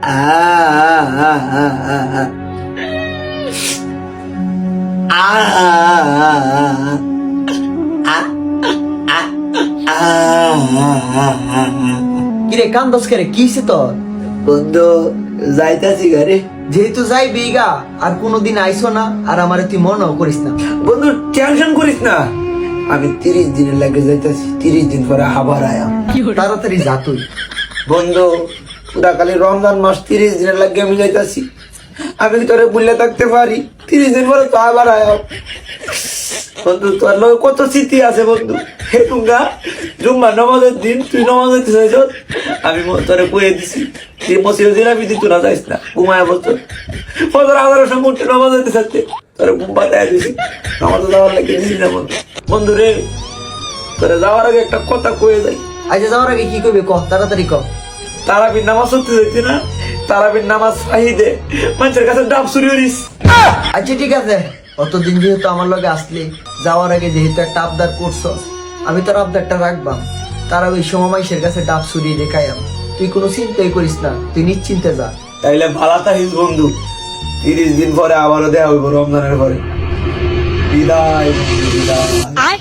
কিরে কান্দস করে কিছে তোর? বন্ধু যাইতাছি ঘরে। যেহেতু যাই বেগা আর কোনোদিন আইসো না, আর আমারে তুই মনেও করিস না। বন্ধু টেনশন করিস না, আমি 30 দিনের লাগে যাইতাছি, 30 দিন পরে আবার আয়াম। তাড়াতাড়ি যা তুই। বন্ধু পুরাকালি রমজান মাস 30 দিনের লাগে আমি যাইতাছি, আমি কি তোরে ভুলে থাকতে পারি? 30 দিন পরে তো আবার আয়াম। বন্ধু তোর লগে কত স্মৃতি আছে বন্ধু। হে টুঙ্গা জুম্মা নামাজের দিন তুই নামাজ হইতে চাইছ, আমি তোরে কয়ে দিছি যে মসজিদে দিন আমি তুই না যাইস না, ঘুমায় বলতো ফজর আদারের সঙ্গে উঠে নামাজ হইতে চাচ্ছে, তোরে ঘুম পাতায় দিছি, নামাজে যাওয়ার লাগে দিছি না বন্ধু। বন্ধু রে তোরে যাওয়ার আগে একটা কথা কয়ে যাই। আচ্ছা যাওয়ার আগে কি করবি ক, তাড়াতাড়ি ক। তারাবির নামাজ হতে যাইতি না, তারাবির নামাজ ফাহিদে মানুষের কাছে ডাব চুরি করিস। আচ্ছা ঠিক আছে, অতদিন যেহেতু আমার লগে আসলি, যাওয়ার আগে যেহেতু একটা আবদার করছো, আমি তোর আবদারটা রাখবাম। তারা ওই সময় মাইশের কাছে ডাব সরিয়ে রেখাইয়াম। তুই কোনো চিন্তাই করিস না, তুই নিশ্চিন্তে যা। তাইলে ভালো থাকিস বন্ধু, 30 দিন পরে আবারও দেয়া হইব রমজানের পরে। বিদায় বন্ধু, বিদায়।